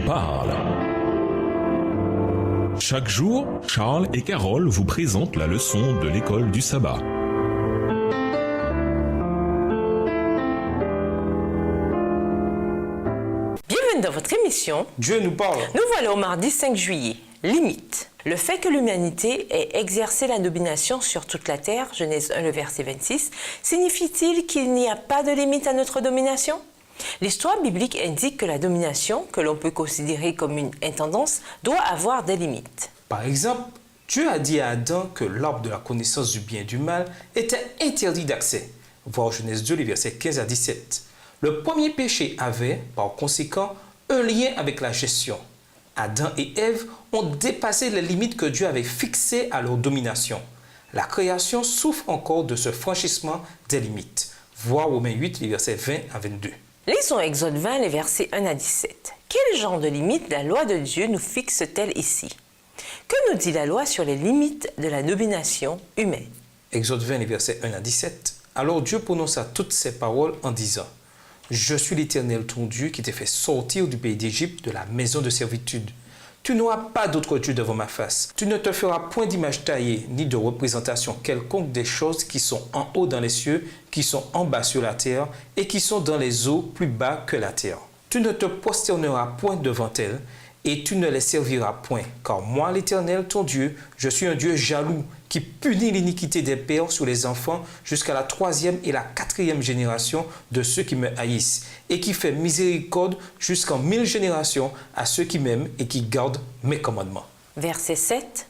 parle. Chaque jour, Charles et Carole vous présentent la leçon de l'école du sabbat. Bienvenue dans votre émission Dieu nous parle. Nous voilà au mardi 5 juillet. Limite. Le fait que l'humanité ait exercé la domination sur toute la terre, Genèse 1, le verset 26, signifie-t-il qu'il n'y a pas de limite à notre domination? L'histoire biblique indique que la domination, que l'on peut considérer comme une intendance, doit avoir des limites. Par exemple, Dieu a dit à Adam que l'arbre de la connaissance du bien et du mal était interdit d'accès. Voir Genèse 2, les versets 15 à 17. Le premier péché avait, par conséquent, un lien avec la gestion. Adam et Ève ont dépassé les limites que Dieu avait fixées à leur domination. La création souffre encore de ce franchissement des limites. Voir Romains 8, les versets 20 à 22. Lisons Exode 20, les versets 1 à 17. Quel genre de limites la loi de Dieu nous fixe-t-elle ici? Que nous dit la loi sur les limites de la domination humaine? Exode 20, les versets 1 à 17. Alors Dieu prononça toutes ces paroles en disant: Je suis l'Éternel ton Dieu qui t'ai fait sortir du pays d'Égypte, de la maison de servitude. Tu n'auras pas d'autre Dieu devant ma face. Tu ne te feras point d'image taillée, ni de représentation quelconque des choses qui sont en haut dans les cieux, qui sont en bas sur la terre, et qui sont dans les eaux plus bas que la terre. Tu ne te prosterneras point devant elles, et tu ne les serviras point. Car moi, l'Éternel ton Dieu, je suis un Dieu jaloux, qui punit l'iniquité des pères sur les enfants jusqu'à la 3e et la 4e génération de ceux qui me haïssent, et qui fait miséricorde jusqu'en 1000 générations à ceux qui m'aiment et qui gardent mes commandements. Verset 7.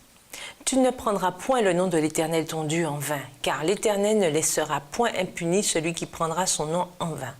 Tu ne prendras point le nom de l'Éternel ton Dieu en vain, car l'Éternel ne laissera point impuni celui qui prendra son nom en vain.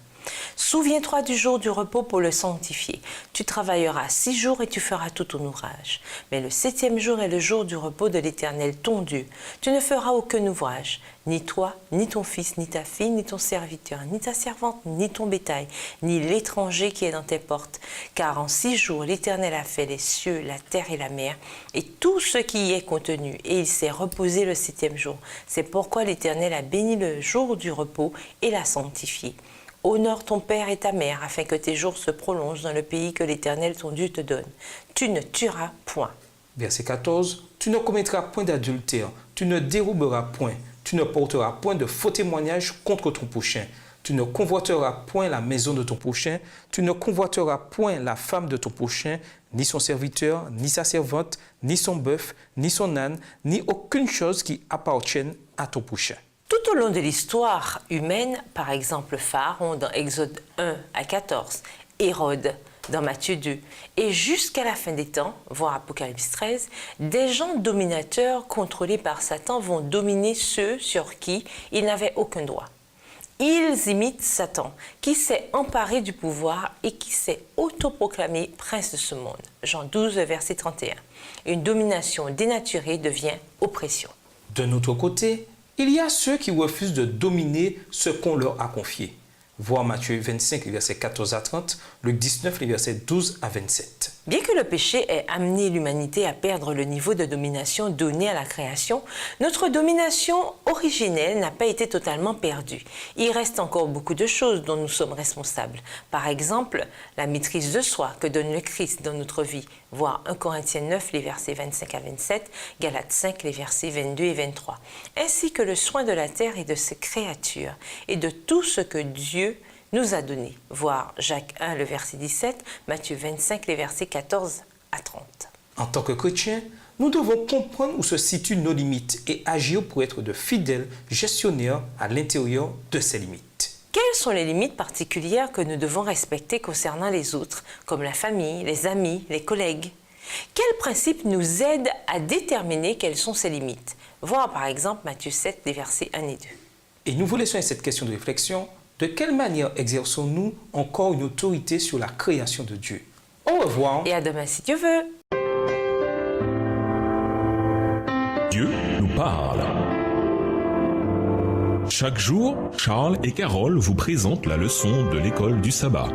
Souviens-toi du jour du repos pour le sanctifier. Tu travailleras 6 jours et tu feras tout ton ouvrage. Mais le 7e jour est le jour du repos de l'Éternel, ton Dieu. Tu ne feras aucun ouvrage, ni toi, ni ton fils, ni ta fille, ni ton serviteur, ni ta servante, ni ton bétail, ni l'étranger qui est dans tes portes. Car en 6 jours, l'Éternel a fait les cieux, la terre et la mer, et tout ce qui y est contenu, et il s'est reposé le 7e jour. C'est pourquoi l'Éternel a béni le jour du repos et l'a sanctifié. Honore ton père et ta mère, afin que tes jours se prolongent dans le pays que l'Éternel ton Dieu te donne. Tu ne tueras point. Verset 14. Tu ne commettras point d'adultère, tu ne déroberas point, tu ne porteras point de faux témoignages contre ton prochain. Tu ne convoiteras point la maison de ton prochain, tu ne convoiteras point la femme de ton prochain, ni son serviteur, ni sa servante, ni son bœuf, ni son âne, ni aucune chose qui appartienne à ton prochain. Tout au long de l'histoire humaine, par exemple Pharaon dans Exode 1 à 14, Hérode dans Matthieu 2, et jusqu'à la fin des temps, voire Apocalypse 13, des gens dominateurs contrôlés par Satan vont dominer ceux sur qui ils n'avaient aucun droit. Ils imitent Satan, qui s'est emparé du pouvoir et qui s'est autoproclamé prince de ce monde. Jean 12, verset 31. Une domination dénaturée devient oppression. De notre côté, il y a ceux qui refusent de dominer ce qu'on leur a confié. Voir Matthieu 25, les versets 14 à 30, Luc 19, les versets 12 à 27. Bien que le péché ait amené l'humanité à perdre le niveau de domination donné à la création, notre domination originelle n'a pas été totalement perdue. Il reste encore beaucoup de choses dont nous sommes responsables. Par exemple, la maîtrise de soi que donne le Christ dans notre vie. Voir 1 Corinthiens 9, les versets 25 à 27, Galates 5, les versets 22 et 23. Ainsi que le soin de la terre et de ses créatures et de tout ce que Dieu nous a donné. Voir Jacques 1, le verset 17, Matthieu 25, les versets 14 à 30. En tant que chrétiens, nous devons comprendre où se situent nos limites et agir pour être de fidèles gestionnaires à l'intérieur de ces limites. Quelles sont les limites particulières que nous devons respecter concernant les autres, comme la famille, les amis, les collègues? Quels principes nous aident à déterminer quelles sont ces limites? Voir par exemple Matthieu 7, les versets 1 et 2. Et nous vous laissons avec cette question de réflexion. De quelle manière exerçons-nous encore une autorité sur la création de Dieu? Au revoir. Et à demain si Dieu veut. Dieu nous parle. Chaque jour, Charles et Carole vous présentent la leçon de l'école du sabbat.